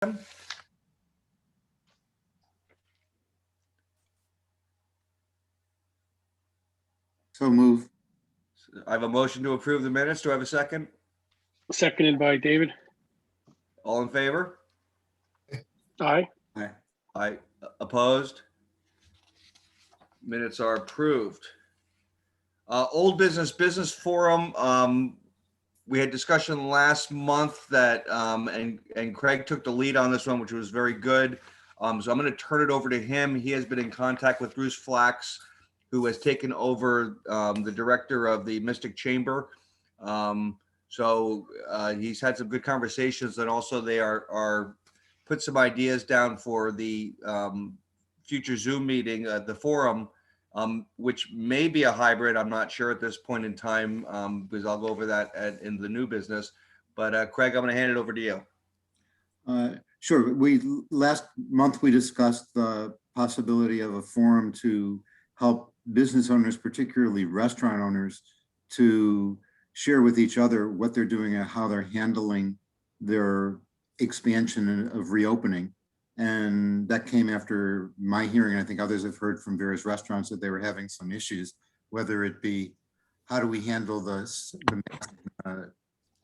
So move. I have a motion to approve the minutes. Do I have a second? Seconded by David. All in favor? Aye. Aye. Opposed? Minutes are approved. Old business forum. We had discussion last month that, and Craig took the lead on this one, which was very good. So I'm going to turn it over to him. He has been in contact with Bruce Flax, who has taken over the director of the Mystic Chamber. So he's had some good conversations, and also they are put some ideas down for the future Zoom meeting, the forum, which may be a hybrid. I'm not sure at this point in time, because I'll go over that in the new business. But Craig, I'm going to hand it over to you. Sure. Last month we discussed the possibility of a forum to help business owners, particularly restaurant owners, to share with each other what they're doing and how they're handling their expansion of reopening. And that came after my hearing. I think others have heard from various restaurants that they were having some issues, whether it be how do we handle the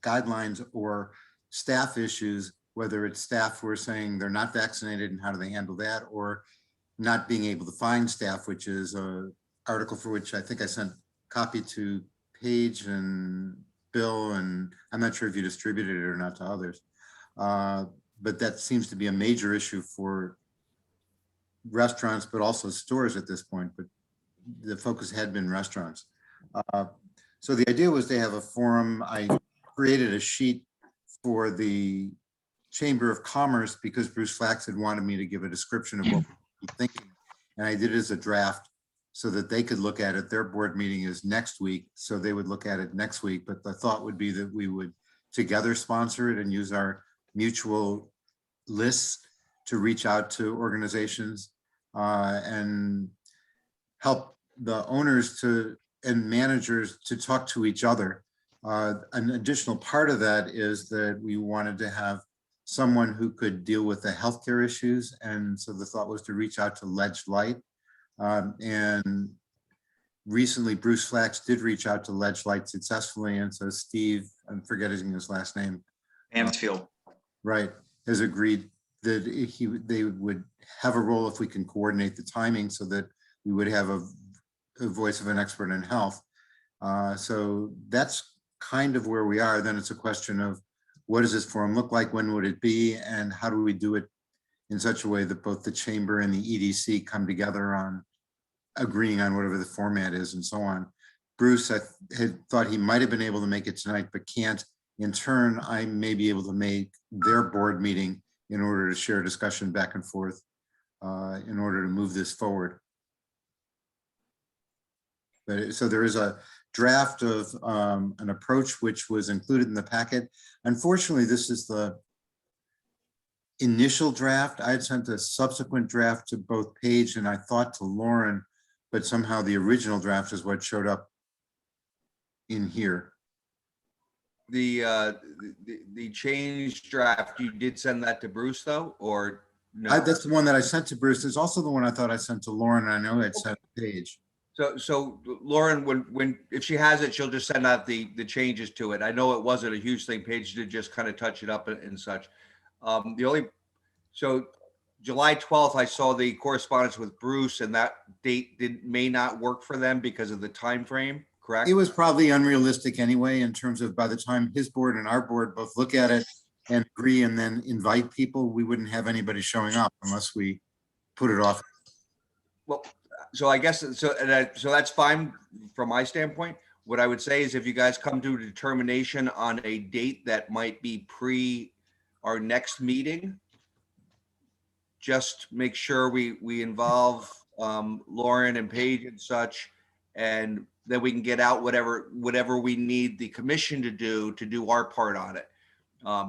guidelines or staff issues, whether it's staff who are saying they're not vaccinated and how do they handle that, or not being able to find staff, which is an article for which I think I sent copy to Paige and Bill, and I'm not sure if you distributed it or not to others. But that seems to be a major issue for restaurants, but also stores at this point. But the focus had been restaurants. So the idea was to have a forum. I created a sheet for the Chamber of Commerce because Bruce Flax had wanted me to give a description of what we're thinking. And I did it as a draft so that they could look at it. Their board meeting is next week, so they would look at it next week. But the thought would be that we would together sponsor it and use our mutual lists to reach out to organizations and help the owners and managers to talk to each other. An additional part of that is that we wanted to have someone who could deal with the healthcare issues. And so the thought was to reach out to Ledge Light. And recently Bruce Flax did reach out to Ledge Light successfully. And so Steve, I'm forgetting his last name. Mansfield. Right, has agreed that they would have a role if we can coordinate the timing so that we would have a voice of an expert in health. So that's kind of where we are. Then it's a question of what does this forum look like? When would it be? And how do we do it in such a way that both the chamber and the EDC come together on agreeing on whatever the format is and so on. Bruce, I had thought he might have been able to make it tonight, but can't. In turn, I may be able to make their board meeting in order to share discussion back and forth in order to move this forward. But so there is a draft of an approach which was included in the packet. Unfortunately, this is the initial draft. I had sent a subsequent draft to both Paige and I thought to Lauren, but somehow the original draft is what showed up in here. The change draft, you did send that to Bruce though, or no? That's the one that I sent to Bruce. There's also the one I thought I sent to Lauren. And I know I'd sent to Paige. So Lauren, when if she has it, she'll just send out the changes to it. I know it wasn't a huge thing. Paige did just kind of touch it up and such. So July 12th, I saw the correspondence with Bruce, and that date may not work for them because of the time frame. Correct? It was probably unrealistic anyway, in terms of by the time his board and our board both look at it and agree and then invite people, we wouldn't have anybody showing up unless we put it off. Well, so I guess, so that's fine from my standpoint. What I would say is if you guys come to a determination on a date that might be pre our next meeting, just make sure we involve Lauren and Paige and such, and then we can get out whatever we need the commission to do our part on it.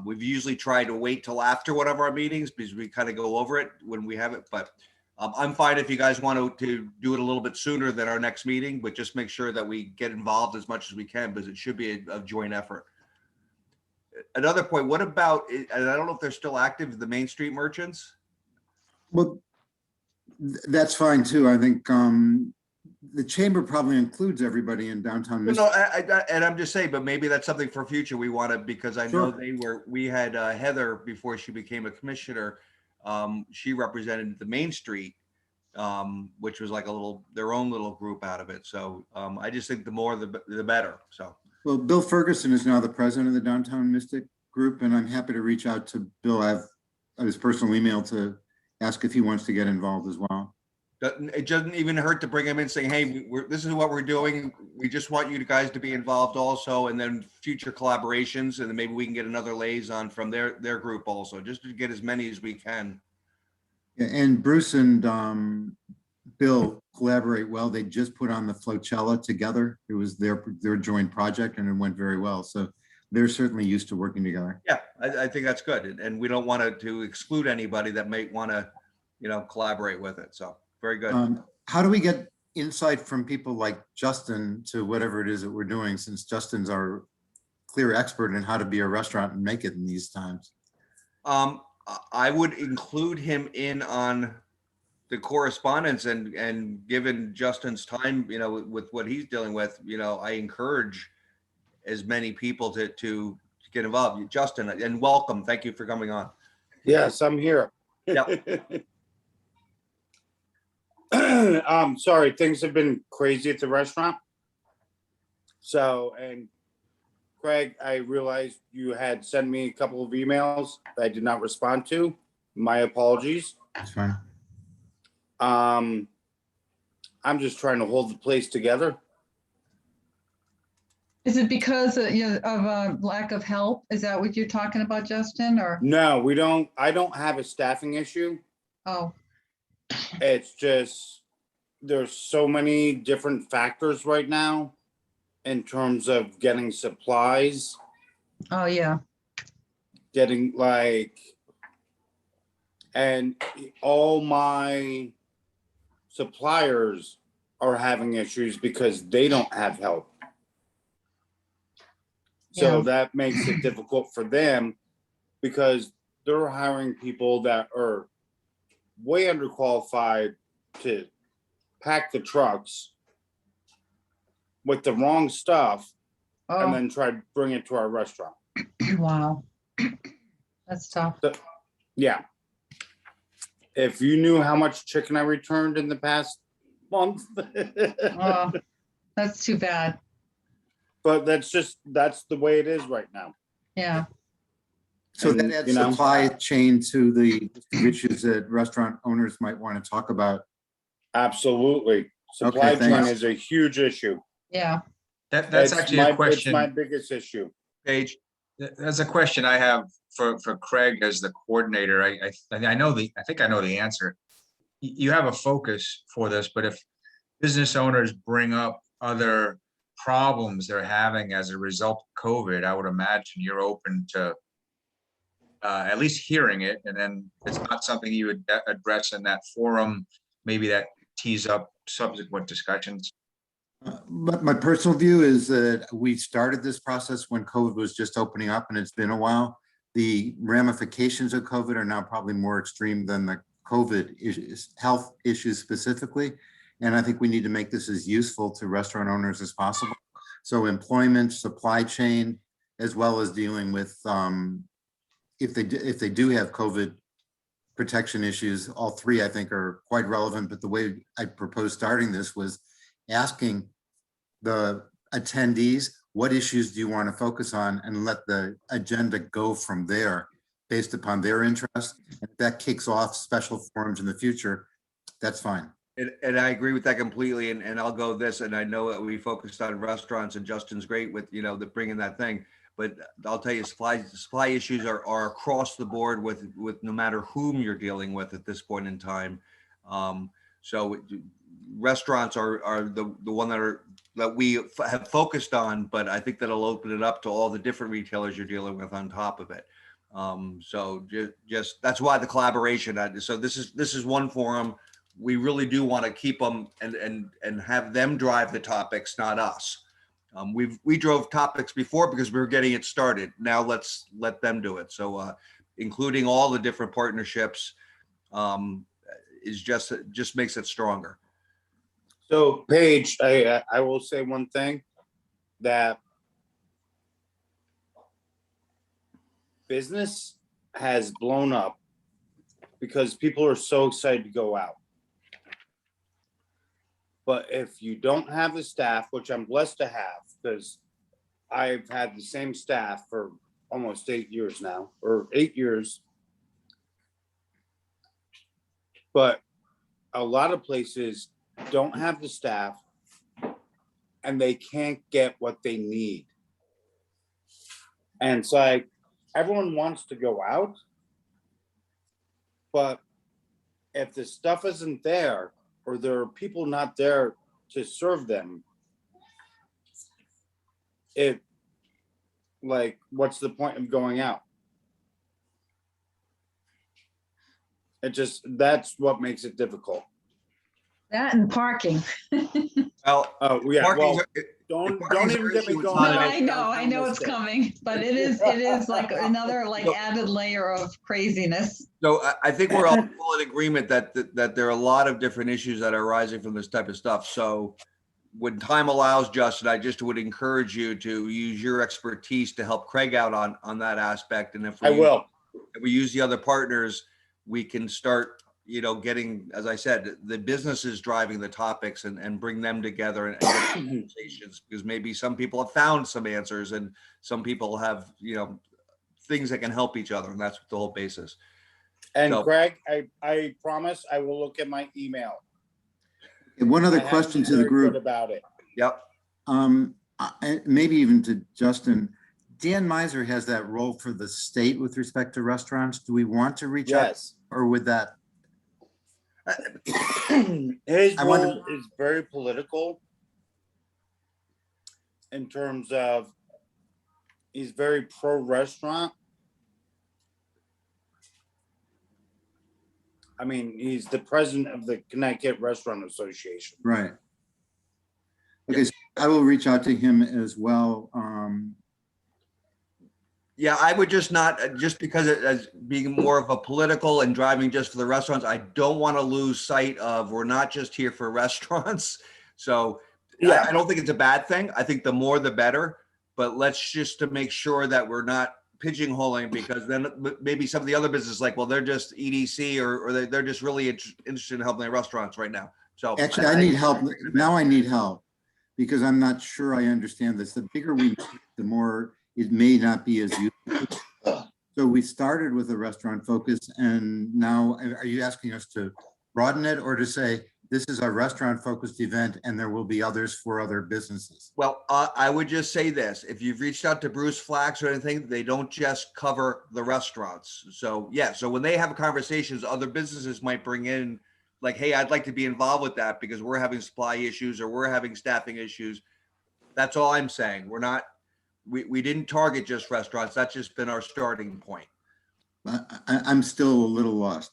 We've usually tried to wait till after one of our meetings because we kind of go over it when we have it, but I'm fine if you guys want to do it a little bit sooner than our next meeting, but just make sure that we get involved as much as we can because it should be a joint effort. another point, what about, and I don't know if they're still active, the Main Street merchants? Well, that's fine too. I think the chamber probably includes everybody in downtown. No, and I'm just saying, but maybe that's something for future we want to, because I know Sure. we had Heather before she became a commissioner. She represented the Main Street, which was like their own little group out of it. So I just think the more, the better. So. Well, Bill Ferguson is now the president of the Downtown Mystic Group, and I'm happy to reach out to Bill. I have his personal email to ask if he wants to get involved as well. It doesn't even hurt to bring him in saying, hey, this is what we're doing. We just want you guys to be involved also, and then future collaborations, and then maybe we can get another liaison from their group also, just to get as many as we can. Yeah, and Bruce and Bill collaborate well. They just put on the Flocella together. It was their joint project, and it went very well. So they're certainly used to working together. Yeah, I think that's good, and we don't want to exclude anybody that might want to, collaborate with it. So. Very good. How do we get insight from people like Justin to whatever it is that we're doing, since Justin's our clear expert in how to be a restaurant and make it in these times? I would include him in on the correspondence, and given Justin's time, with what he's dealing with, I encourage as many people to get involved. Justin, and welcome. Thank you for coming on. Yes, I'm here. Yeah. Sorry, things have been crazy at the restaurant. So, and Craig, I realized you had sent me a couple of emails that I did not respond to. My apologies. That's fine. I'm just trying to hold the place together. Is it because of lack of help? Is that what you're talking about, Justin, or? No, I don't have a staffing issue. Oh, It's just, there's so many different factors right now in terms of getting supplies, oh, yeah. getting and all my suppliers are having issues because they don't have help. So Yeah. that makes it difficult for them because they're hiring people that are way underqualified to pack the trucks with the wrong stuff and Oh, then try to bring it to our restaurant. wow. That's tough. Yeah. If you knew how much chicken I returned in the past month. Oh, that's too bad. But that's the way it is right now. Yeah. So that And, adds you know- supply chain to the issues that restaurant owners might want to talk about. Absolutely. Supply Okay, chain thanks. is a huge issue. Yeah. That's actually a It's my question. biggest issue. Paige. That's a question I have for Craig as the coordinator. I think I know the answer. You have a focus for this, but if business owners bring up other problems they're having as a result of COVID, I would imagine you're open to at least hearing it, and then it's not something you would address in that forum. Maybe that tees up subsequent discussions. But my personal view is that we started this process when COVID was just opening up, and it's been a while. The ramifications of COVID are now probably more extreme than the COVID issues, health issues specifically. And I think we need to make this as useful to restaurant owners as possible. So employment, supply chain, as well as dealing with if they do have COVID protection issues, all three I think are quite relevant. But the way I proposed starting this was asking the attendees, what issues do you want to focus on, and let the agenda go from there based upon their interest. And if that kicks off special forums in the future, that's fine. And I agree with that completely. And I'll go this, and I know that we focused on restaurants, and Justin's great with, the bringing that thing. But I'll tell you, supply issues are across the board with no matter whom you're dealing with at this point in time. So restaurants are the one that we have focused on, but I think that'll open it up to all the different retailers you're dealing with on top of it. So just that's why the collaboration. So this is one forum. We really do want to keep them and have them drive the topics, not us. We drove topics before because we were getting it started. Now let's let them do it. So including all the different partnerships is just makes it stronger. So Paige, I will say one thing, that business has blown up because people are so excited to go out. But if you don't have the staff, which I'm blessed to have, because I've had the same staff for almost 8 years now, or 8 years. But a lot of places don't have the staff and they can't get what they need. And it's like, everyone wants to go out, but if the stuff isn't there, or there are people not there to serve them, what's the point of going out? That's what makes it difficult. That and parking. Well, Oh, yeah, parking's well, a- don't parking's even an get me issue, it's going. not No, an I know, I know it's coming, but it is like another like added layer of craziness. So I think we're all in agreement that there are a lot of different issues that are arising from this type of stuff. So when time allows, Justin, I just would encourage you to use your expertise to help Craig out on that aspect. And if I will. we use the other partners, we can start, getting, as I said, the businesses driving the topics and bring them together and get conversations, because maybe some people have found some answers and some people have, things that can help each other. And that's the whole basis. And So- Greg, I promise I will look at my email. And one I other haven't question been to the very good group, about it. Yep. maybe even to Justin. Dan Miser has that role for the state with respect to restaurants. Do we want to reach out, Yes. or would that? His I wonder- role is very political in terms of he's very pro-restaurant. I mean, he's the president of the Connecticut Restaurant Association. Right. Okay, so I will reach out to him as well. Yeah, I would just because as being more of a political and driving just for the restaurants, I don't want to lose sight of, we're not just here for restaurants. So Yeah. I don't think it's a bad thing. I think the more the better, but let's just to make sure that we're not pigeonholing, because then maybe some of the other businesses like, well, they're just EDC or they're just really interested in helping the restaurants right now. So Actually, I need help. Now I need help because I'm not sure I understand this. The bigger we, the more it may not be as useful. So we started with a restaurant focus, and now are you asking us to broaden it or to say, this is our restaurant focused event and there will be others for other businesses? Well, I would just say this, if you've reached out to Bruce Flax or anything, they don't just cover the restaurants. So yeah, so when they have conversations, other businesses might bring in like, hey, I'd like to be involved with that because we're having supply issues or we're having staffing issues. That's all I'm saying. We're not, we didn't target just restaurants. That's just been our starting point. I'm still a little lost.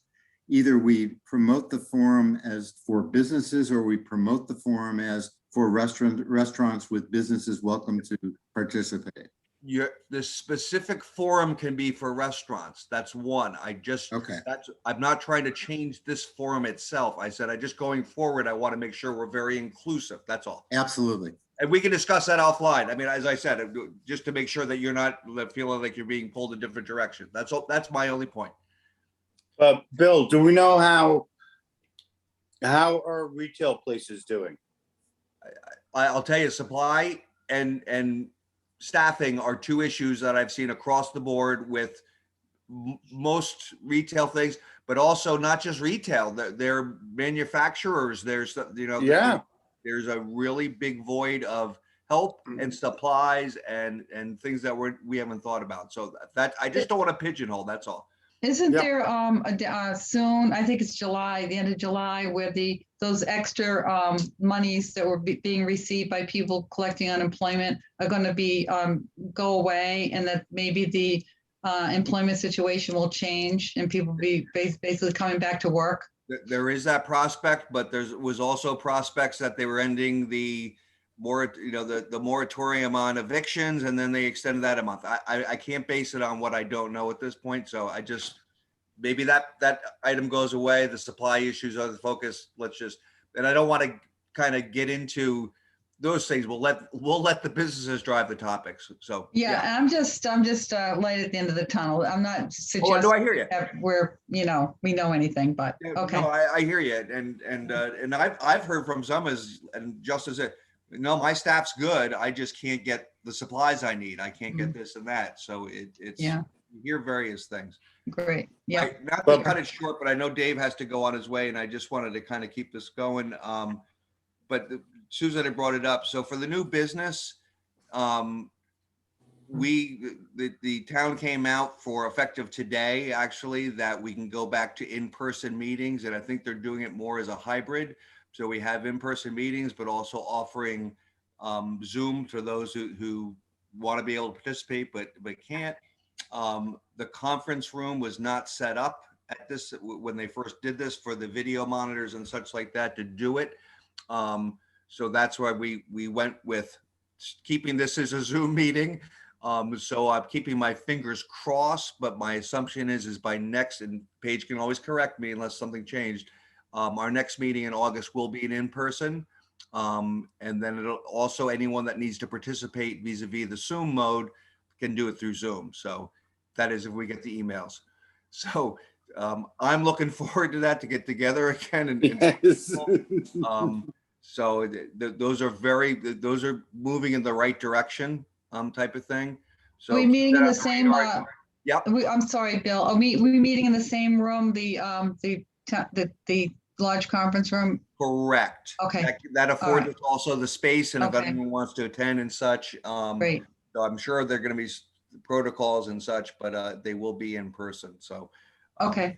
Either we promote the forum as for businesses or we promote the forum as for restaurants with businesses welcome to participate. The specific forum can be for restaurants. That's one. Okay. I'm not trying to change this forum itself. I said, going forward, I want to make sure we're very inclusive. That's all. Absolutely. And we can discuss that offline. I mean, as I said, just to make sure that you're not feeling like you're being pulled in different directions. That's all. That's my only point. Bill, do we know how are retail places doing? I'll tell you, supply and staffing are two issues that I've seen across the board with most retail things, but also not just retail. They're manufacturers. There's, Yeah. there's a really big void of help and supplies and things that we haven't thought about. So that I just don't want to pigeonhole. That's all. Isn't Yep. there soon, I think it's July, the end of July, where those extra monies that were being received by people collecting unemployment are going to be go away, and that maybe the employment situation will change and people will be basically coming back to work? There is that prospect, but was also prospects that they were ending the the moratorium on evictions, and then they extended that a month. I can't base it on what I don't know at this point. So I just, maybe that item goes away. The supply issues are the focus. And I don't want to kind of get into those things. We'll let the businesses drive the topics. So Yeah, I'm just light at the end of the tunnel. I'm not Oh, no, suggesting I hear you. that we know anything, but Yeah, okay. No, I hear you. And I've heard from some and just as no, my staff's good. I just can't get the supplies I need. I can't get this and that. So it's, Yeah. you hear various things. Great. Yeah. Not to cut it short, but I know Dave has to go on his way, and I just wanted to kind of keep this going. But Susan had brought it up. So for the new business, the town came out for effective today, actually, that we can go back to in-person meetings, and I think they're doing it more as a hybrid. So we have in-person meetings, but also offering Zoom for those who want to be able to participate but can't. The conference room was not set up at this when they first did this for the video monitors and such like that to do it. So that's why we went with keeping this as a Zoom meeting. So I'm keeping my fingers crossed, but my assumption is by next, and Paige can always correct me unless something changed. Our next meeting in August will be an in-person. And then it'll also, anyone that needs to participate vis-a-vis the Zoom mode can do it through Zoom. So that is if we get the emails. So I'm looking forward to that, to get together again. Yes. So those are moving in the right direction, type of thing. So Are we meeting in the same, Yep. I'm sorry, Bill, are we meeting in the same room, the large conference room? Correct. Okay. That affords right. us also the space, and if Okay. anyone wants to attend and such, Great. so I'm sure there are going to be protocols and such, but they will be in person. So Okay.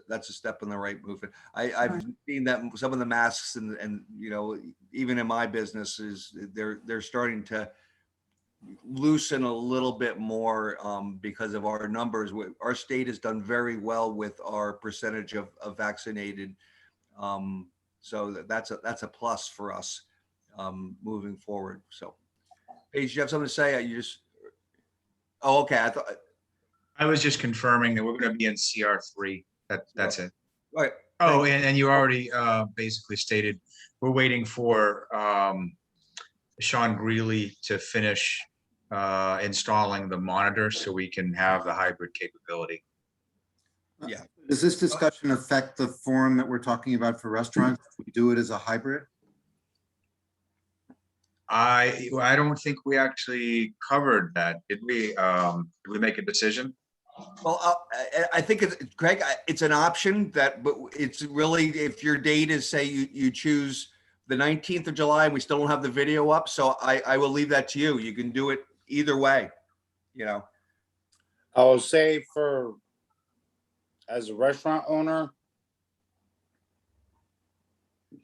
that's a step in the right movement. I've seen that some of the masks and even in my business is they're starting to loosen a little bit more because of our numbers. Our state has done very well with our percentage of vaccinated. So that's a plus for us moving forward. So Paige, you have something to say? Oh, okay. I was just confirming that we're going to be in CR3. That's it. Right. Oh, and you already basically stated we're waiting for Sean Greeley to finish installing the monitor so we can have the hybrid capability. Yeah. Does this discussion affect the forum that we're talking about for restaurants? If we do it as a hybrid? I don't think we actually covered that. Did we? Did we make a decision? Well, I think it's, Greg, it's an option but it's really, if your date is, say you choose the 19th of July and we still don't have the video up. So I will leave that to you. You can do it either way, I will say as a restaurant owner,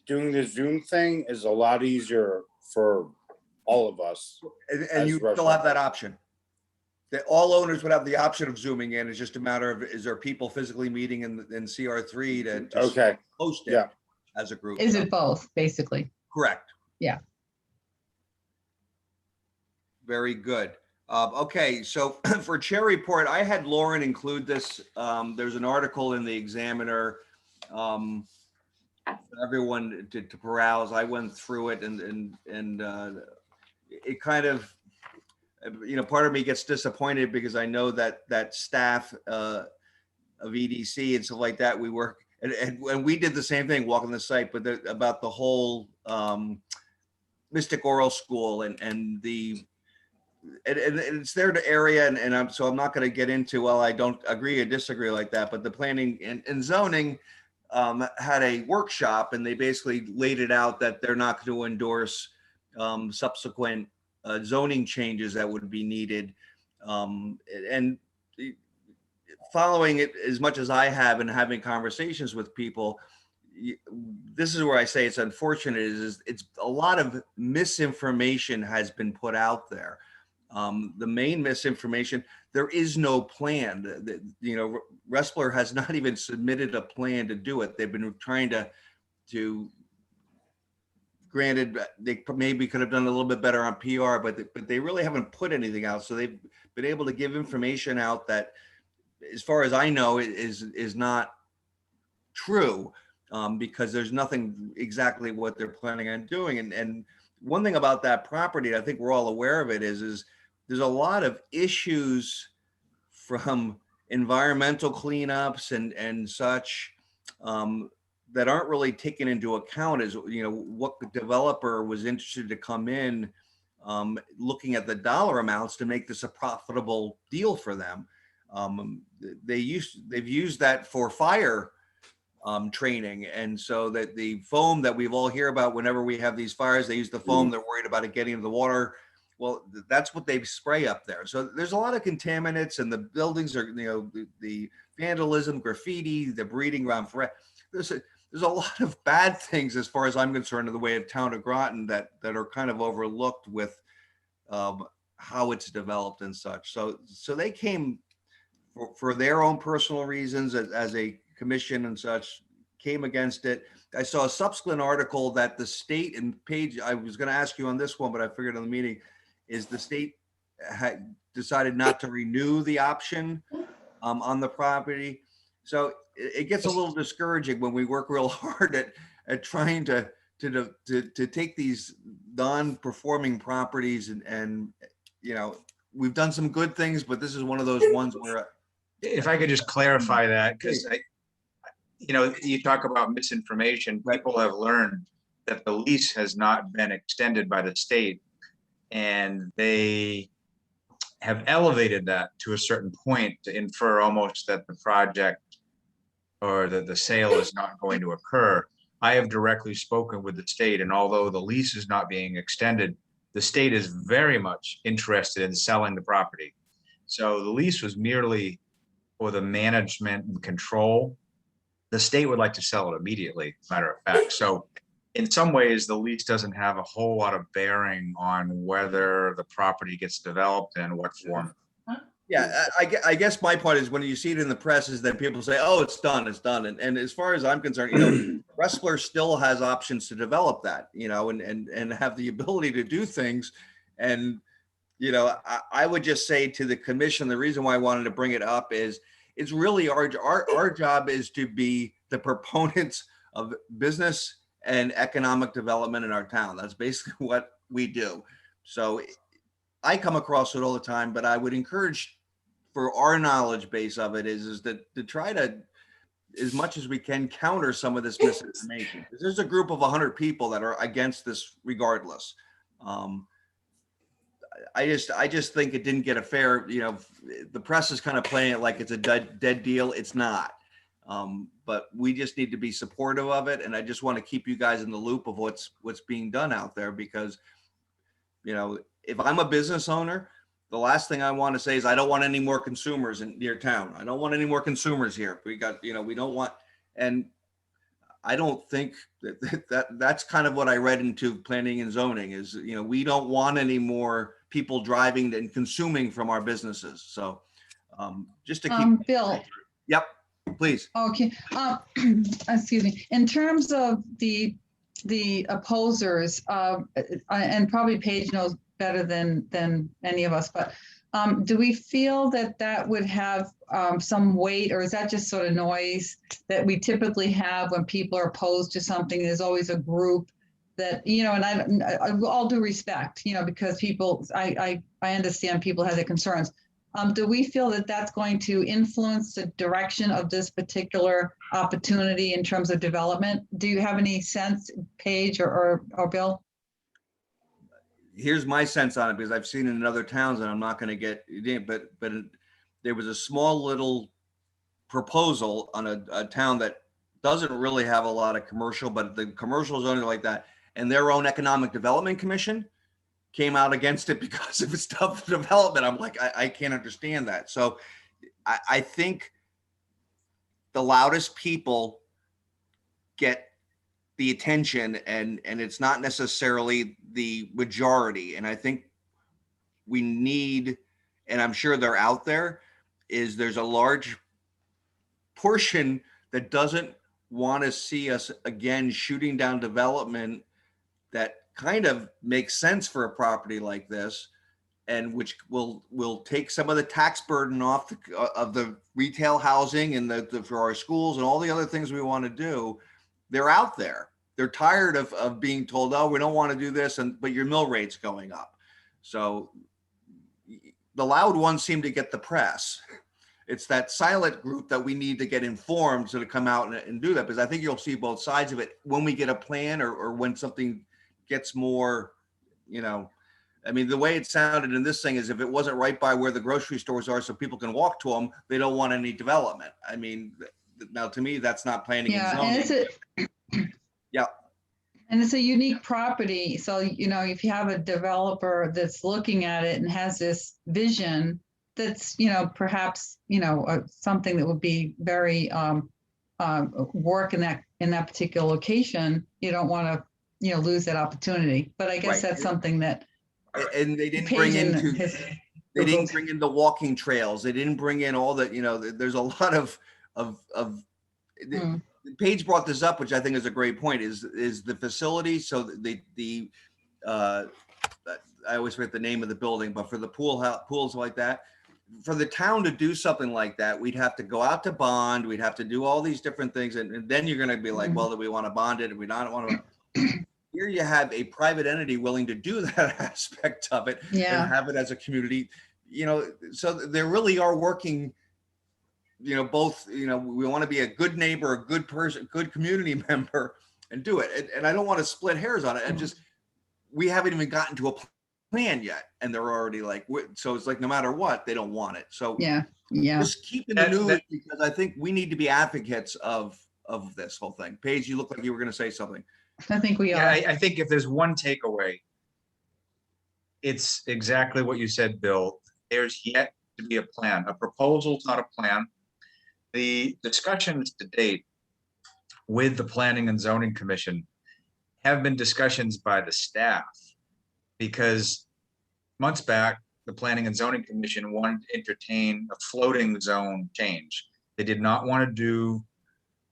doing the Zoom thing is a lot easier for all of us. And you still have that option. That all owners would have the option of zooming in. It's just a matter of, is there people physically meeting in CR3 to Okay. host it Yeah. as a group? Is it both, basically? Correct. Yeah. Very good. Okay, so for chair report, I had Lauren include this. There's an article in the Examiner for everyone to peruse. I went through it and it kind of, part of me gets disappointed because I know that staff of EDC and stuff like that, we work and we did the same thing, walking the site, but about the whole Mystic Oral School and it's their area, and I'm not going to get into, well, I don't agree or disagree like that, but the planning and zoning had a workshop, and they basically laid it out that they're not going to endorse subsequent zoning changes that would be needed. And following it as much as I have and having conversations with people, this is where I say it's unfortunate, is it's a lot of misinformation has been put out there. The main misinformation, there is no plan. Restler has not even submitted a plan to do it. They've been trying to granted, they maybe could have done a little bit better on PR, but they really haven't put anything out. So they've been able to give information out that, as far as I know, is not true, because there's nothing exactly what they're planning on doing. And one thing about that property, I think we're all aware of it, is there's a lot of issues from environmental cleanups and such, that aren't really taken into account as, what the developer was interested to come in, looking at the dollar amounts to make this a profitable deal for them. They've used that for fire training. And so that the foam that we've all hear about whenever we have these fires, they use the foam, they're worried about it getting into the water. Well, that's what they spray up there. So there's a lot of contaminants, and the buildings are, the vandalism, graffiti, the breeding ground for there's a lot of bad things, as far as I'm concerned, in the way of town of Groton that are kind of overlooked with how it's developed and such. So they came for their own personal reasons as a commission and such, came against it. I saw a subsequent article that the state, and Paige, I was going to ask you on this one, but I figured on the meeting, is the state had decided not to renew the option on the property. So it gets a little discouraging when we work real hard at trying to take these non-performing properties and we've done some good things, but this is one of those ones where. If I could just clarify that, because you talk about misinformation, people have learned that the lease has not been extended by the state, and they have elevated that to a certain point to infer almost that the project or the sale is not going to occur. I have directly spoken with the state, and although the lease is not being extended, the state is very much interested in selling the property. So the lease was merely for the management and control. The state would like to sell it immediately, matter of fact. So in some ways, the lease doesn't have a whole lot of bearing on whether the property gets developed and what form. Yeah, I guess my point is, when you see it in the press, is that people say, "Oh, it's done, it's done." And as far as I'm concerned, Wrestler still has options to develop that, and have the ability to do things. And I would just say to the commission, the reason why I wanted to bring it up is it's really our job is to be the proponents of business and economic development in our town. That's basically what we do. So I come across it all the time, but I would encourage, for our knowledge base of it, is that to try to, as much as we can, counter some of this misinformation. There's a group of 100 people that are against this regardless. I just think it didn't get a fair, the press is kind of playing it like it's a dead deal. It's not. But we just need to be supportive of it. And I just want to keep you guys in the loop of what's being done out there, because, if I'm a business owner, the last thing I want to say is I don't want any more consumers in your town. I don't want any more consumers here. We got, we don't want, and I don't think that's kind of what I read into planning and zoning is, we don't want any more people driving and consuming from our businesses. So just to keep. Bill. Yep, please. Okay. Excuse me. In terms of the opposers, and probably Paige knows better than any of us, but do we feel that would have some weight, or is that just sort of noise that we typically have when people are opposed to something? There's always a group that, and I all due respect, because people, I understand people have their concerns. Do we feel that that's going to influence the direction of this particular opportunity in terms of development? Do you have any sense, Paige or Bill? Here's my sense on it, because I've seen it in other towns, and I'm not going to get, but there was a small little proposal on a town that doesn't really have a lot of commercial, but the commercial zoning like that, and their own economic development commission came out against it because of its tough development. I'm like, I can't understand that. So I think the loudest people get the attention, and it's not necessarily the majority. And I think we need, and I'm sure they're out there, is there's a large portion that doesn't want to see us again shooting down development that kind of makes sense for a property like this, and which will take some of the tax burden off of the retail housing and for our schools and all the other things we want to do. They're out there. They're tired of being told, oh, we don't want to do this, but your mill rate's going up. So the loud ones seem to get the press. It's that silent group that we need to get informed to come out and do that, because I think you'll see both sides of it when we get a plan or when something gets more, I mean, the way it sounded in this thing is if it wasn't right by where the grocery stores are so people can walk to them, they don't want any development. I mean, now to me, that's not planning and Yeah, zoning. Yeah. And it's a unique property. So, if you have a developer that's looking at it and has this vision, that's, perhaps, something that would be very work in that particular location, you don't want to, lose that opportunity. But I guess Right. that's something that. And they didn't Paige bring in into, his they didn't proposal. bring in the walking trails. They didn't bring in all the, there's a lot of Mm. Paige brought this up, which I think is a great point, is the facility. So I always forget the name of the building, but for the pools like that, for the town to do something like that, we'd have to go out to bond. We'd have to do all these different things. And then you're going to be like, well, do we want to bond it? Do we not want to? Here you have a private entity willing to do that aspect of it and Yeah, have it as a community, so they really are working, both, we want to be a good neighbor, a good person, good community member and do it. And I don't want to split hairs on it. And just, we haven't even gotten to a plan yet. And they're already like, so it's like, no matter what, they don't want it. So yeah. just keep in the That- news, that- because I think we need to be advocates of this whole thing. Paige, you look like you were going to say something. I think we Yeah, are. I think if there's one takeaway, it's exactly what you said, Bill. There's yet to be a plan. A proposal's not a plan. The discussions to date with the Planning and Zoning Commission have been discussions by the staff, because months back, the Planning and Zoning Commission wanted to entertain a floating zone change. They did not want to do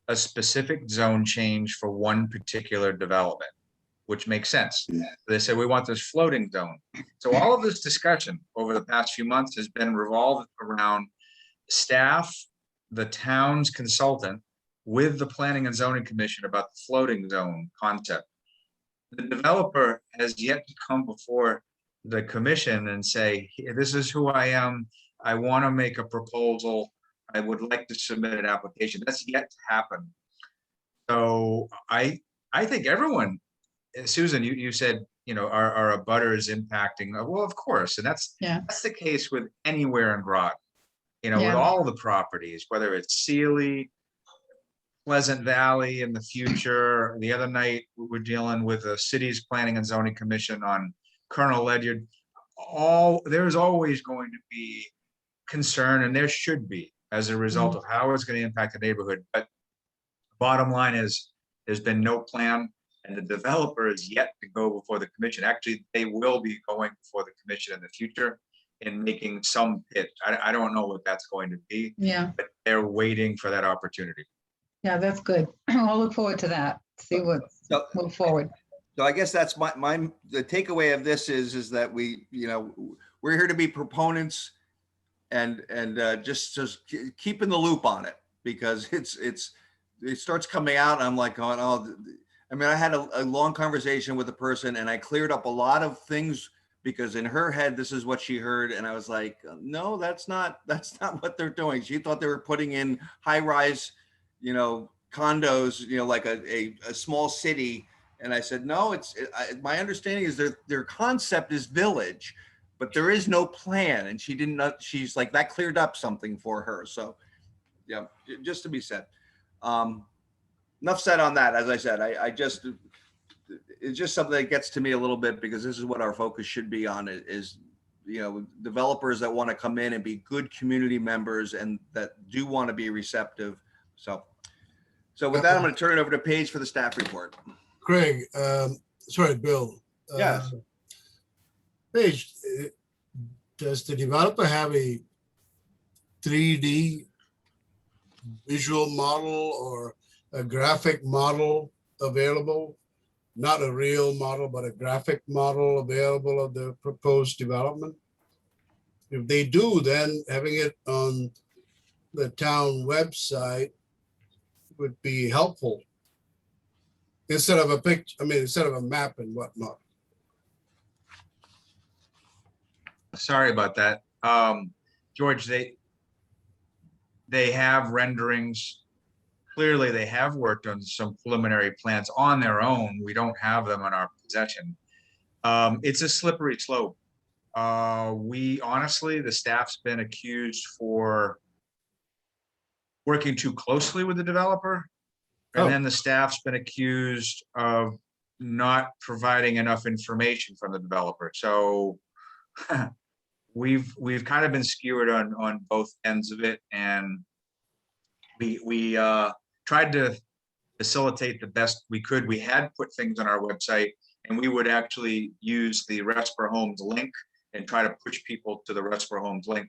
a specific zone change for one particular development, which makes sense. They said, we want this floating zone. So all of this discussion over the past few months has been revolved around staff, the town's consultant, with the Planning and Zoning Commission about the floating zone concept. The developer has yet to come before the commission and say, this is who I am. I want to make a proposal. I would like to submit an application. That's yet to happen. So I think everyone, Susan, you said, our abutters impacting. Well, of course, and that's the case with anywhere in Groton. With Yeah. all the properties, whether it's Sealy, Pleasant Valley in the future. The other night, we were dealing with the city's Planning and Zoning Commission on Colonel Ledyard. There's always going to be concern, and there should be, as a result of how it's going to impact the neighborhood. But bottom line is, there's been no plan, and the developer is yet to go before the commission. Actually, they will be going before the commission in the future and making some pitch. I don't know what that's going to be, Yeah, but they're waiting for that opportunity. yeah, that's good. I'll look forward to that. See what, So- move forward. So I guess that's the takeaway of this is that we, we're here to be proponents and just keep in the loop on it, because it starts coming out and I'm like going, oh, I mean, I had a long conversation with a person and I cleared up a lot of things, because in her head, this is what she heard. And I was like, no, that's not what they're doing. She thought they were putting in high-rise, condos, like a small city. And I said, no, my understanding is their concept is village, but there is no plan. And she's like, that cleared up something for her. So yeah, just to be said. Enough said on that. As I said, it's just something that gets to me a little bit, because this is what our focus should be on, is developers that want to come in and be good community members and that do want to be receptive. So with that, I'm going to turn it over to Paige for the staff report. Craig, sorry, Bill. Yes. Paige, does the developer have a 3D visual model or a graphic model available not a real model, but a graphic model available of the proposed development? If they do, then having it on the town website would be helpful. Instead of a picture, I mean, instead of a map and whatnot. Sorry about that. George, they have renderings. Clearly, they have worked on some preliminary plans on their own. We don't have them in our possession. It's a slippery slope. We honestly, the staff's been accused for working too closely with the developer. And Oh. then the staff's been accused of not providing enough information from the developer. So we've kind of been skewered on both ends of it, and we tried to facilitate the best we could. We had put things on our website, and we would actually use the Rest for Homes link and try to push people to the Rest for Homes link.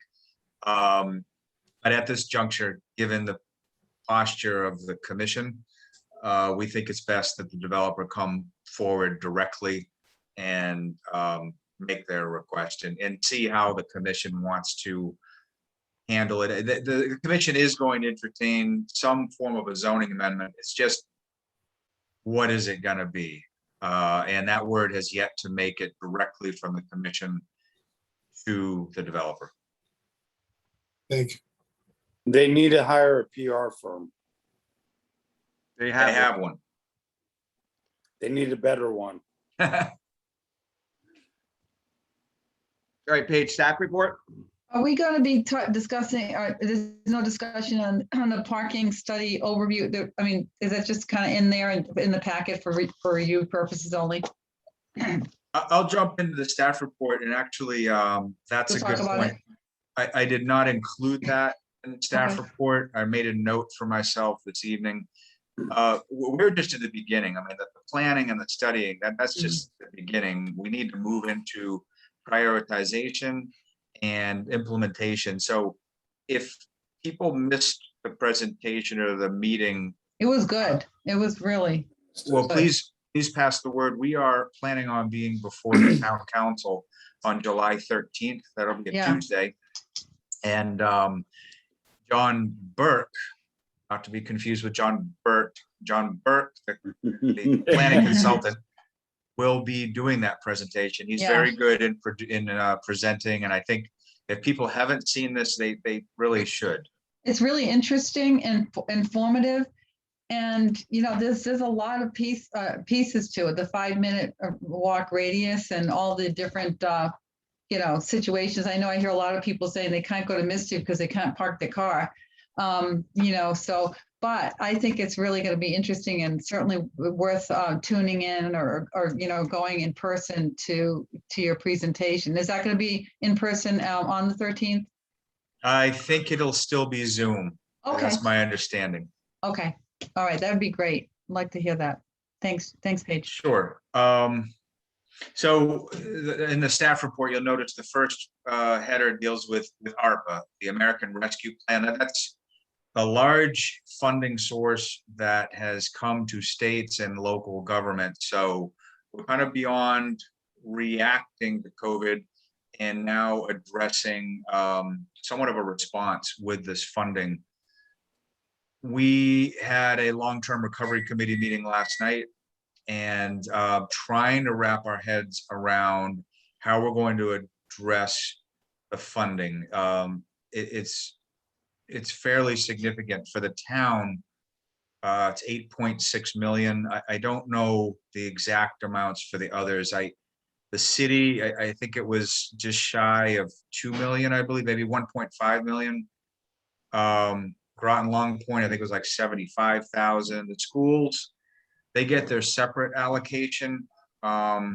But at this juncture, given the posture of the commission, we think it's best that the developer come forward directly and make their request and see how the commission wants to handle it. The commission is going to entertain some form of a zoning amendment. It's just, what is it going to be? And that word has yet to make it directly from the commission to the developer. Thank you. They need to hire a PR firm. They I have, have one. They need a better one. all right, Paige, staff report? Are we going to be discussing, or there's no discussion on the parking study overview? I mean, is that just kind of in there in the packet for review purposes only? I'll jump into the staff report, and actually, that's We'll a talk good about point. I did not include that in the staff Okay. report. I made a note for myself this evening. We're just at the beginning. I mean, the planning and the studying, that's just the beginning. We need to move into prioritization and implementation. So if people missed the presentation or the meeting, It was good. It was really, well, Good. please pass the word. We are planning on being before the town council on July 13th. That'll be a Yeah. Tuesday. And John Burke, not to be confused with John Burt, the planning consultant, will be doing that presentation. He's Yeah. very good in presenting, and I think if people haven't seen this, they really should. it's really interesting and informative. And, you know, there's a lot of pieces to it, the 5-minute walk radius and all the different, you know, situations. I know I hear a lot of people saying they can't go to Mischief because they can't park their car. You know, so, but I think it's really going to be interesting and certainly worth tuning in or, you know, going in person to your presentation. Is that going to be in person on the 13th? I think it'll still be Zoom. Okay, That's my understanding. okay. All right, that'd be great. I'd like to hear that. Thanks, Paige. Sure. So in the staff report, you'll notice the first header deals with ARPA, the American Rescue Plan. And that's a large funding source that has come to states and local government. So we're kind of beyond reacting to COVID and now addressing somewhat of a response with this funding. We had a long-term recovery committee meeting last night and trying to wrap our heads around how we're going to address the funding. It's fairly significant for the town. It's 8.6 million. I don't know the exact amounts for the others. The city, I think it was just shy of 2 million, I believe, maybe 1.5 million. Groton Long Point, I think it was like 75,000. The schools, they get their separate allocation. I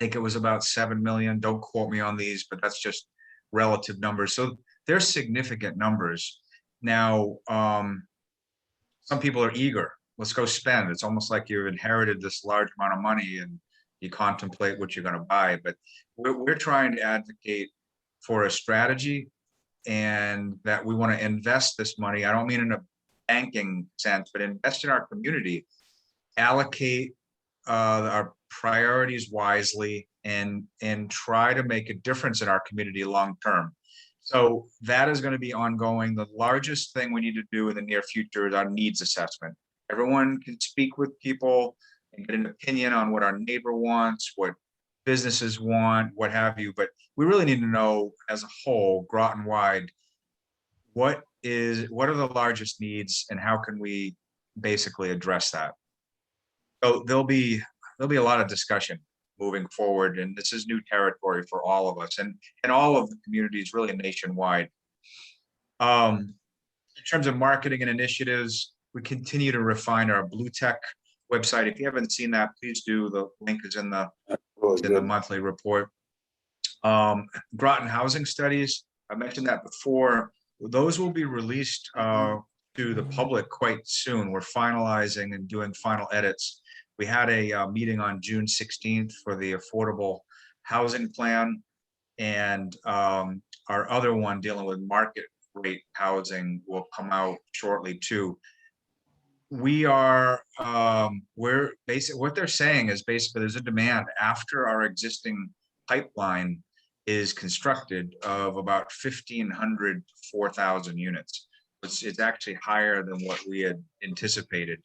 think it was about 7 million. Don't quote me on these, but that's just relative numbers. So they're significant numbers. Now, some people are eager. Let's go spend. It's almost like you've inherited this large amount of money and you contemplate what you're going to buy. But we're trying to advocate for a strategy and that we want to invest this money. I don't mean in a banking sense, but invest in our community, allocate our priorities wisely and try to make a difference in our community long term. So that is going to be ongoing. The largest thing we need to do in the near future is our needs assessment. Everyone can speak with people and get an opinion on what our neighbor wants, what businesses want, what have you. But we really need to know as a whole, Groton wide, what are the largest needs and how can we basically address that? So there'll be a lot of discussion moving forward, and this is new territory for all of us and all of the communities really nationwide. In terms of marketing and initiatives, we continue to refine our Blue Tech website. If you haven't seen that, please do. The link is in the monthly report. Groton housing studies, I mentioned that before. Those will be released to the public quite soon. We're finalizing and doing final edits. We had a meeting on June 16th for the affordable housing plan, and our other one dealing with market rate housing will come out shortly too. We're basically, what they're saying is basically there's a demand after our existing pipeline is constructed of about 1,500 to 4,000 units. It's actually higher than what we had anticipated.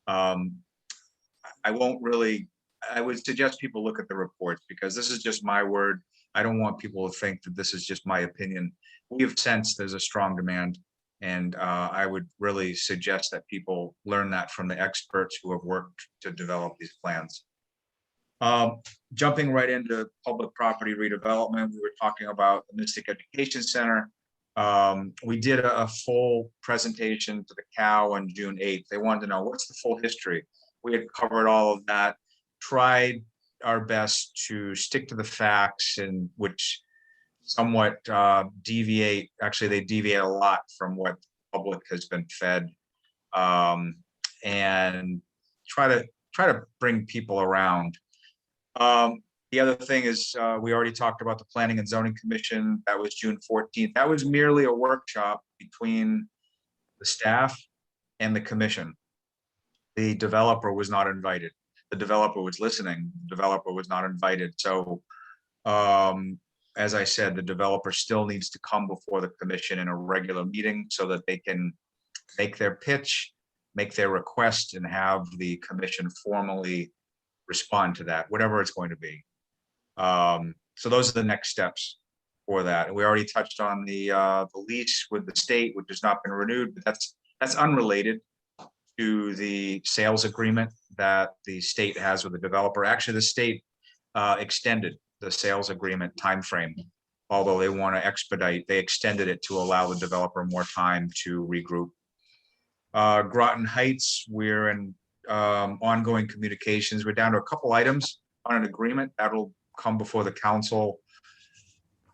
I would suggest people look at the reports because this is just my word. I don't want people to think that this is just my opinion. We have sensed there's a strong demand, and I would really suggest that people learn that from the experts who have worked to develop these plans. Jumping right into public property redevelopment, we were talking about the Mystic Education Center. We did a full presentation to the COW on June 8th. They wanted to know what's the full history. We had covered all of that, tried our best to stick to the facts, and which somewhat deviate. Actually, they deviate a lot from what the public has been fed, and try to bring people around. The other thing is we already talked about the Planning and Zoning Commission. That was June 14th. That was merely a workshop between the staff and the commission. The developer was not invited. The developer was listening. The developer was not invited. So as I said, the developer still needs to come before the commission in a regular meeting so that they can make their pitch, make their request, and have the commission formally respond to that, whatever it's going to be. So those are the next steps for that. And we already touched on the lease with the state, which has not been renewed, but that's unrelated to the sales agreement that the state has with the developer. Actually, the state extended the sales agreement timeframe. Although they want to expedite, they extended it to allow the developer more time to regroup. Groton Heights, we're in ongoing communications. We're down to a couple items on an agreement that'll come before the council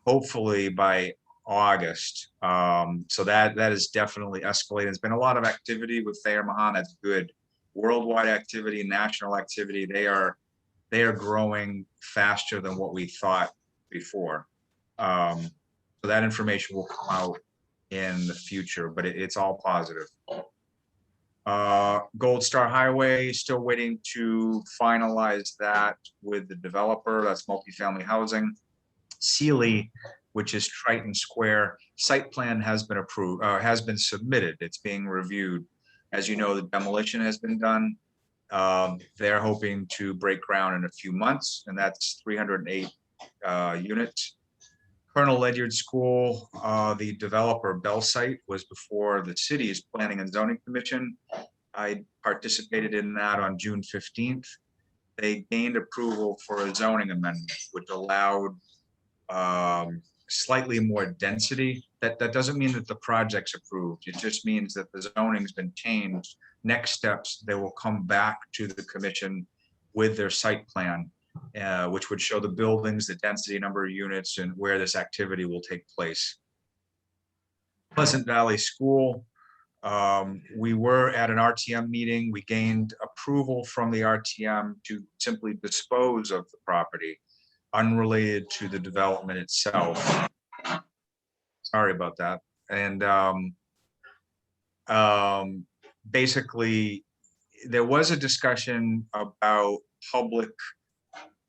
hopefully by August. So that is definitely escalating. There's been a lot of activity with Thayer Mahan. That's good. Worldwide activity, national activity. They are growing faster than what we thought before. So that information will come out in the future, but it's all positive. Gold Star Highway, still waiting to finalize that with the developer. That's multifamily housing. Sealy, which is Triton Square, site plan has been approved, has been submitted. It's being reviewed. As you know, the demolition has been done. They're hoping to break ground in a few months, and that's 308 units. Colonel Ledyard School, the developer Bell Site was before the city's Planning and Zoning Commission. I participated in that on June 15th. They gained approval for a zoning amendment, which allowed slightly more density. That doesn't mean that the project's approved. It just means that the zoning's been changed. Next steps, they will come back to the commission with their site plan, which would show the buildings, the density, number of units, and where this activity will take place. Pleasant Valley School, we were at an RTM meeting. We gained approval from the RTM to simply dispose of the property, unrelated to the development itself. Sorry about that. And basically, there was a discussion about public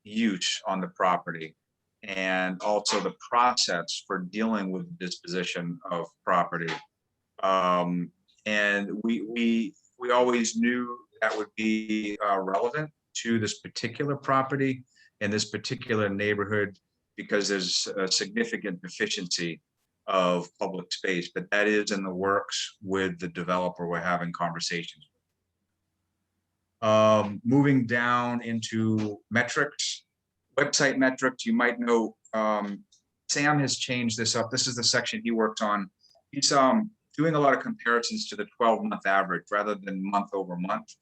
use on the property, and also the process for dealing with disposition of property. And we always knew that would be relevant to this particular property in this particular neighborhood, because there's a significant deficiency of public space, but that is in the works with the developer we're having conversations. Moving down into metrics, website metrics, you might know, Sam has changed this up. This is the section he worked on. He's doing a lot of comparisons to the 12-month average rather than month over month.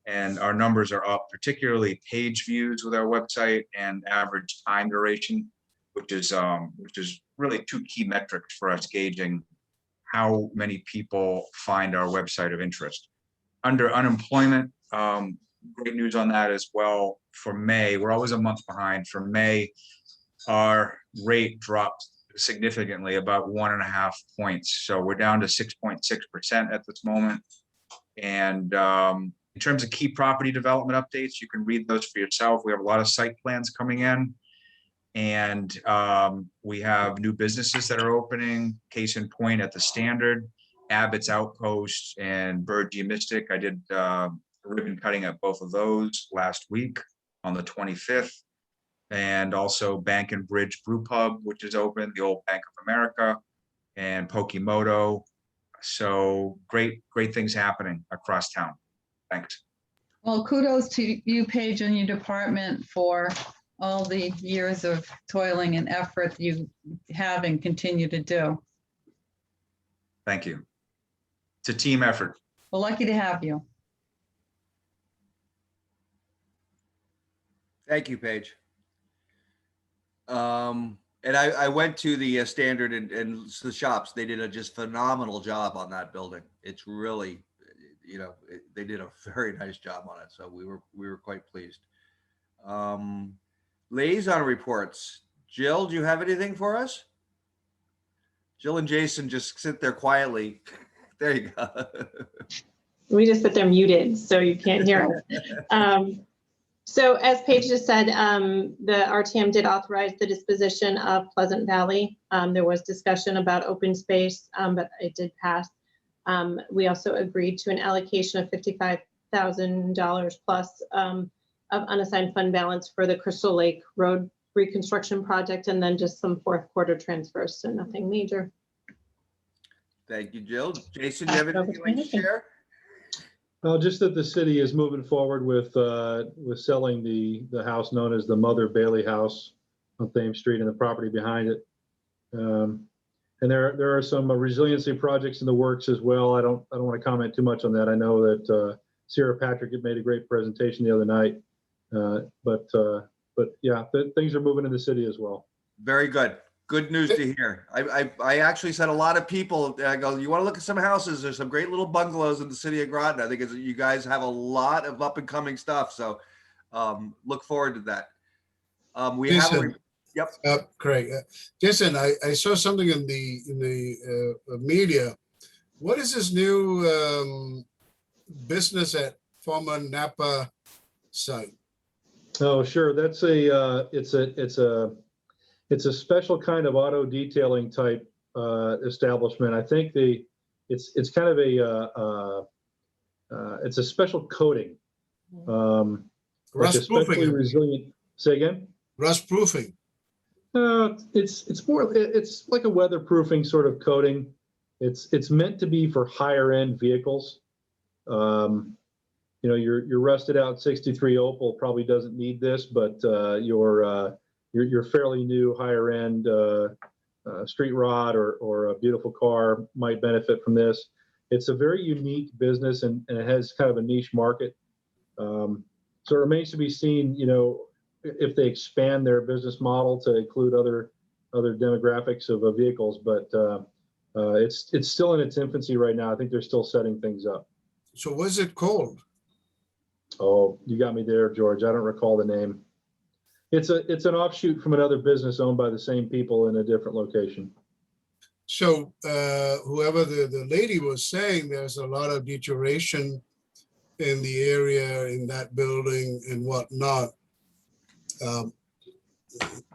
And our numbers are up, particularly page views with our website and average time duration, which is really two key metrics for us gauging how many people find our website of interest. Under unemployment, great news on that as well. For May, we're always a month behind. For May, our rate dropped significantly, about 1.5 points. So we're down to 6.6% at this moment. And in terms of key property development updates, you can read those for yourself. We have a lot of site plans coming in, and we have new businesses that are opening. Case in point, at the Standard, Abbott's Outpost and Birdie Mystic. I did ribbon cutting at both of those last week on the 25th. And also Bank and Bridge Brew Pub, which is open, the old Bank of America, and Pokemoto. So great things happening across town. Thanks. Well, kudos to you, Paige, and your department for all the years of toiling and effort you have and continue to do. Thank you. It's a team effort. We're lucky to have you. Thank you, Paige. And I went to the Standard and the shops. They did a just phenomenal job on that building. It's really, they did a very nice job on it. So we were quite pleased. Liaison reports. Jill, do you have anything for us? Jill and Jason just sit there quietly. There you go. We just sit there muted, so you can't hear us. So as Paige just said, the RTM did authorize the disposition of Pleasant Valley. There was discussion about open space, but it did pass. We also agreed to an allocation of $55,000 plus of unassigned fund balance for the Crystal Lake Road reconstruction project, and then just some fourth quarter transfers, so nothing major. Thank you, Jill. Jason, do you have anything you'd like to share? Just that the city is moving forward with selling the house known as the Mother Bailey House on Thames Street and the property behind it. And there are some resiliency projects in the works as well. I don't want to comment too much on that. I know that Sierra Patrick had made a great presentation the other night, but yeah, things are moving in the city as well. Very good. Good news to hear. I actually said a lot of people, I go, you want to look at some houses? There's some great little bungalows in the city of Groton. I think you guys have a lot of up and coming stuff. So look forward to that. We Jason, have, Craig, Jason, I saw something in the media. What is this new business at former Napa site? Oh, sure. That's it's a special kind of auto detailing type establishment. I think it's kind of it's a special coating. Rust proofing. Resilient. Say again? Rust proofing. It's like a weatherproofing sort of coating. It's meant to be for higher end vehicles. Your rusted out 63 Opel probably doesn't need this, but your fairly new higher end street rod or a beautiful car might benefit from this. It's a very unique business and it has kind of a niche market. So it remains to be seen, if they expand their business model to include other demographics of vehicles, but it's still in its infancy right now. I think they're still setting things up. So what's it called? Oh, you got me there, George. I don't recall the name. It's an offshoot from another business owned by the same people in a different location. So whoever the lady was saying, there's a lot of deterioration in the area, in that building and whatnot.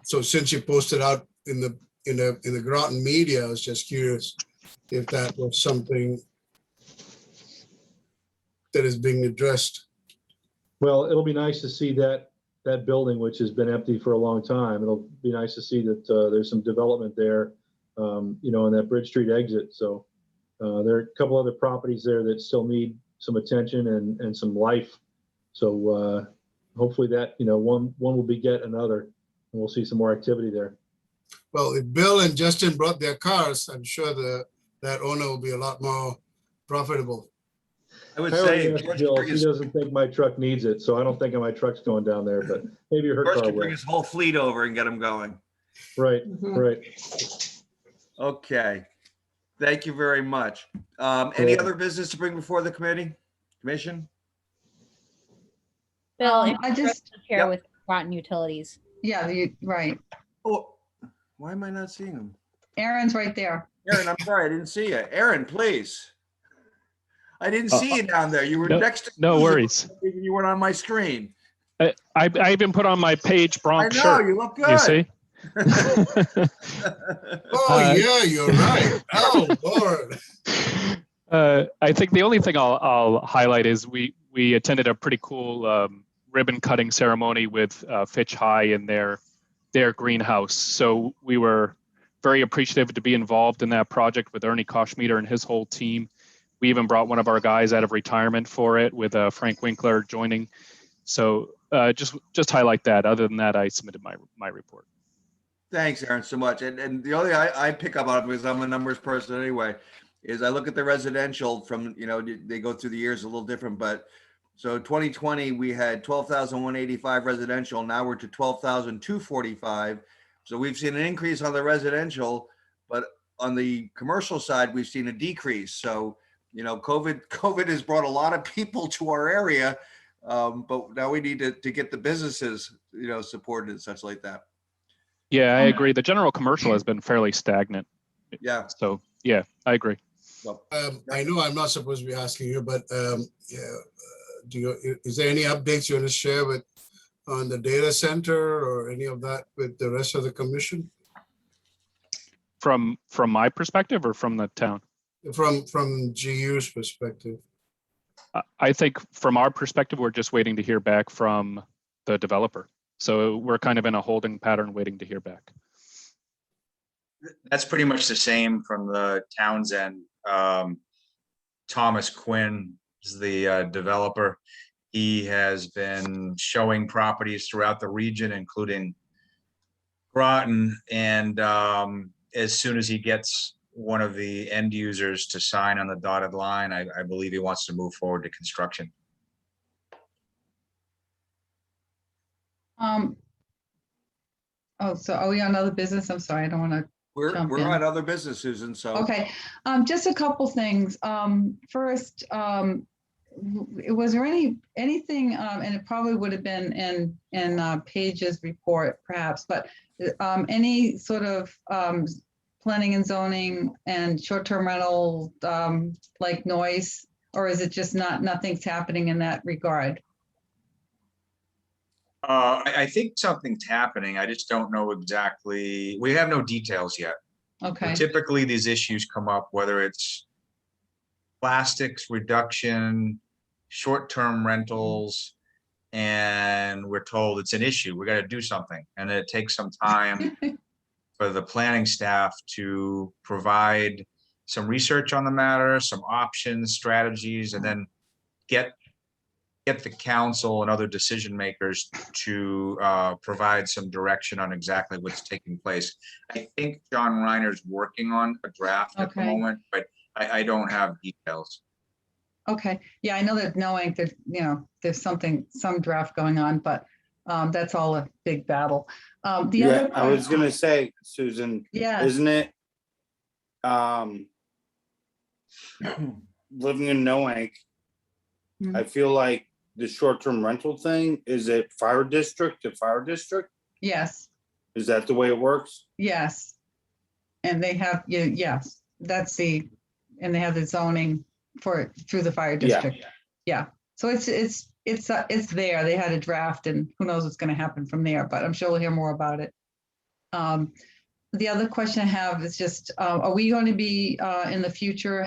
So since you posted out in the Groton media, I was just curious if that was something that is being addressed. Well, it'll be nice to see that building, which has been empty for a long time. It'll be nice to see that there's some development there, on that Bridge Street exit. So there are a couple other properties there that still need some attention and some life. So hopefully that, one will beget another, and we'll see some more activity there. Well, if Bill and Justin brought their cars, I'm sure that owner will be a lot more profitable. I would I say already asked George Jill, could she bring his, doesn't think my truck needs it, so I don't think my truck's going down there, but maybe her George car could bring will. his whole fleet over and get them going. Right, Mhm. right. Okay. Thank you very much. Any Cool. other business to bring before the commission? Bill, if I you just, share Yep. with Groton Utilities. yeah, right. Oh, why am I not seeing him? Aaron's right there. Aaron, I'm sorry, I didn't see you. Aaron, please. I didn't see you down there. You were next to. No Susan. worries. You weren't on my screen. I even put on my Paige I Bronx know, shirt. you look good. You see? Oh, yeah, you're right. Oh, Lord. I think the only thing I'll highlight is we attended a pretty cool ribbon cutting ceremony with Fitch High in their greenhouse. So we were very appreciative to be involved in that project with Ernie Koshmeter and his whole team. We even brought one of our guys out of retirement for it, with Frank Winkler joining. So just highlight that. Other than that, I submitted my report. Thanks, Aaron, so much. And the only I pick up on, because I'm a numbers person anyway, is I look at the residential from, they go through the years a little different, but so 2020, we had 12,185 residential. Now we're to 12,245. So we've seen an increase on the residential, but on the commercial side, we've seen a decrease. So, COVID has brought a lot of people to our area, but now we need to get the businesses, supported and such like that. Yeah, I agree. The general commercial has been fairly stagnant. Yeah. So yeah, I agree. Well, I know I'm not supposed to be asking you, but is there any updates you want to share on the data center or any of that with the rest of the commission? From my perspective, or from the town? From GU's perspective. I think from our perspective, we're just waiting to hear back from the developer. So we're kind of in a holding pattern, waiting to hear back. That's pretty much the same from the town's end. Thomas Quinn is the developer. He has been showing properties throughout the region, including Groton. And as soon as he gets one of the end users to sign on the dotted line, I believe he wants to move forward to construction. So are we on other business? I'm sorry, I don't want to. We're Jump in. on other business, Susan, so. Okay, just a couple things. First, was there anything, and it probably would have been in Paige's report perhaps, but any sort of planning and zoning and short-term rental, like noise, or is it just nothing's happening in that regard? I think something's happening. I just don't know exactly. We have no details yet. Okay, Typically, these issues come up, whether it's plastics reduction, short-term rentals, and we're told it's an issue. We got to do something. And it takes some time for the planning staff to provide some research on the matter, some options, strategies, and then get the council and other decision makers to provide some direction on exactly what's taking place. I think John Reiner's working on a draft at the Okay. moment, but I don't have details. okay. Yeah, I know that knowing that, there's some draft going on, but that's all a big battle. The Yeah, other I was gonna say, Susan, Yeah, isn't it? Living in Noank, I feel like the short-term rental thing, is it fire district to fire district? yes, Is that the way it works? yes. And they have, yes, and they have the zoning through the fire Yeah. district. Yeah, So it's there. They had a draft and who knows what's going to happen from there, but I'm sure we'll hear more about it. The other question I have is just, are we going to be in the future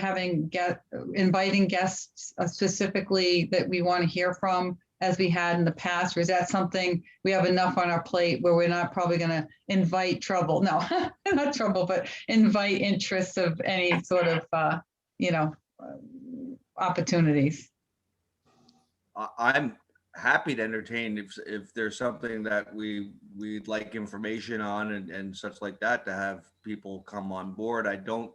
inviting guests specifically that we want to hear from as we had in the past? Or is that something we have enough on our plate where we're not probably going to invite trouble? No, not trouble, but invite interests of any sort of, opportunities. I'm happy to entertain if there's something that we'd like information on and such like that, to have people come on board. I don't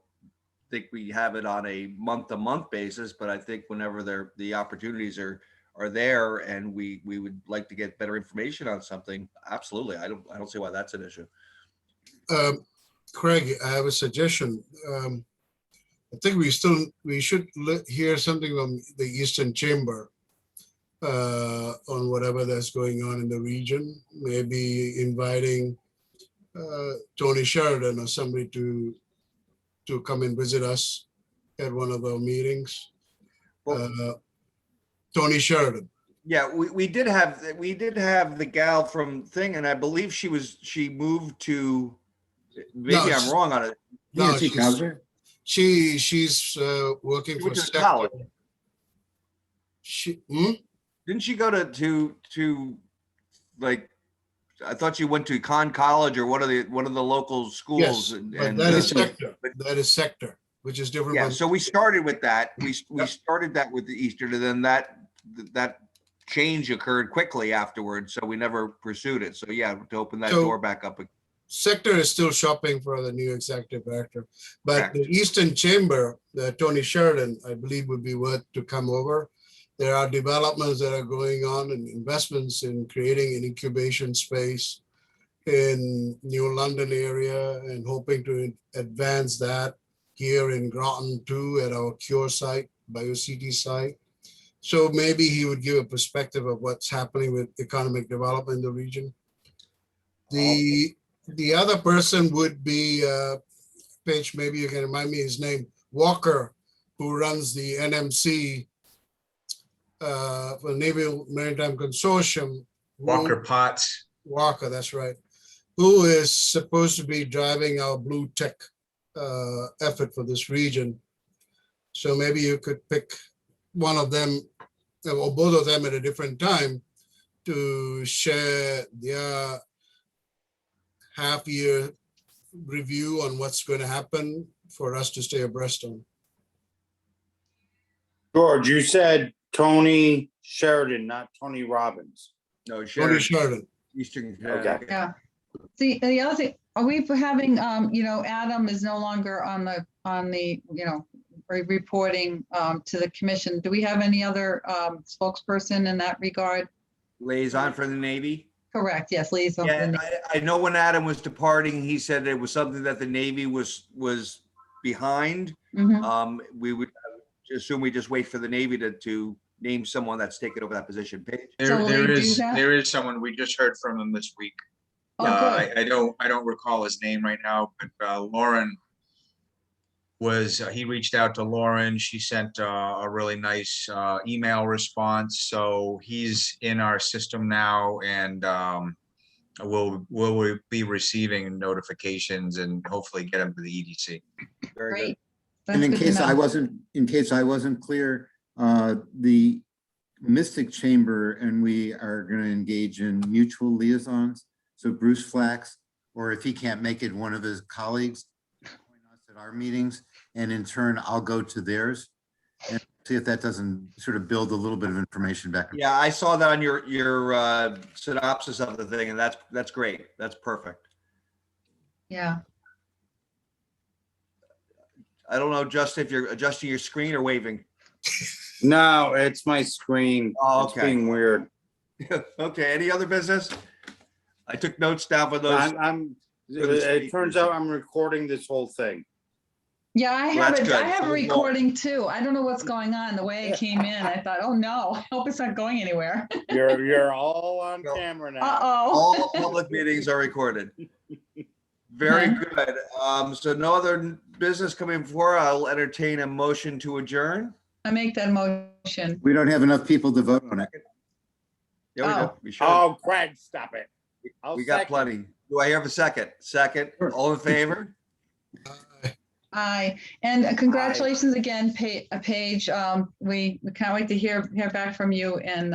think we have it on a month-to-month basis, but I think whenever the opportunities are there and we would like to get better information on something, absolutely. I don't see why that's an issue. Craig, I have a suggestion. I think we should hear something from the Eastern Chamber on whatever that's going on in the region. Maybe inviting Tony Sheridan or somebody to come and visit us at one of our meetings. Tony Sheridan. Yeah, we did have the gal from Thing, and I believe she moved to. Maybe I'm wrong on it. No, she's working She for went to Sector. college. Didn't she go to like? I thought she went to Con College or one of the local schools. Yes, but that is Sector. That is Sector, which is different. Yeah, from- so we started with that. We started that with the Eastern, and then that change occurred quickly afterwards, so we never pursued it. So yeah, to open that door back up. Sector is still shopping for the new executive director, but Correct. the Eastern Chamber, Tony Sheridan, I believe would be worth to come over. There are developments that are going on and investments in creating an incubation space in New London area and hoping to advance that here in Groton too at our Cure site, BioCity site. So maybe he would give a perspective of what's happening with economic development in the region. The other person would be, Paige, maybe you can remind me his name, Walker, who runs the NMC for Naval Maritime Consortium. Walker Potts. Walker, that's right. Who is supposed to be driving our blue tech effort for this region. So maybe you could pick one of them or both of them at a different time to share their half-year review on what's going to happen for us to stay abreast on. George, you said Tony Sheridan, not Tony Robbins. No, Tony Sheridan. Eastern. Okay. Yeah. The other thing, are we having, Adam is no longer on the, reporting to the commission. Do we have any other spokesperson in that regard? Liaison for the Navy. Correct. Yes, liaison. for the Yeah, Navy. I know when Adam was departing, he said it was something that the Navy was behind. Mhm. We would assume we just wait for the Navy to name someone that's taken over that position. Paige? So will they do that? There is someone, we just heard from them this week. Oh, good. I don't recall his name right now, but Lauren he reached out to Lauren. She sent a really nice email response. So he's in our system now, and we'll be receiving notifications and hopefully get him to the EDC. Very good. Great. And That's in good to case I know. wasn't clear, the Mystic Chamber and we are going to engage in mutual liaisons. So Bruce Flax, or if he can't make it, one of his colleagues join us at our meetings, and in turn, I'll go to theirs and see if that doesn't sort of build a little bit of information back. Yeah, I saw that on your synopsis of the thing, and that's great. That's perfect. Yeah. I don't know, Justin, if you're adjusting your screen or waving. No, it's my screen. Oh, It's okay. being weird. Okay, any other business? I took notes down for those. It turns out I'm recording this whole thing. Yeah, I Well, have that's it. I good. have a So we'll- recording too. I don't know what's going on. The way it came in, I thought, oh no, I hope it's not going anywhere. You're all on No. camera now. Uh-oh. All public meetings are recorded. Very good. So no other business coming before. I'll entertain a motion to adjourn. I make that motion. We don't have enough people to vote on it. Yeah, we do. Oh. We should. Oh, Craig, stop it. I'll We got second. plenty. Do I have a second? Second, Sure. all in favor? Aye, and congratulations again, Paige. We can't wait to hear back from you and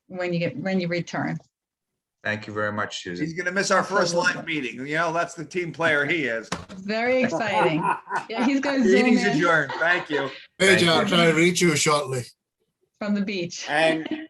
when you return. Thank you very much, He's Susan. gonna miss our first live Absolutely. meeting. You know, that's the team player he is. Very exciting. Yeah, he's gonna zoom Meeting's in adjourned. Thank you. Paige, Thank I'll you. try to reach you shortly. from the beach. And Craig,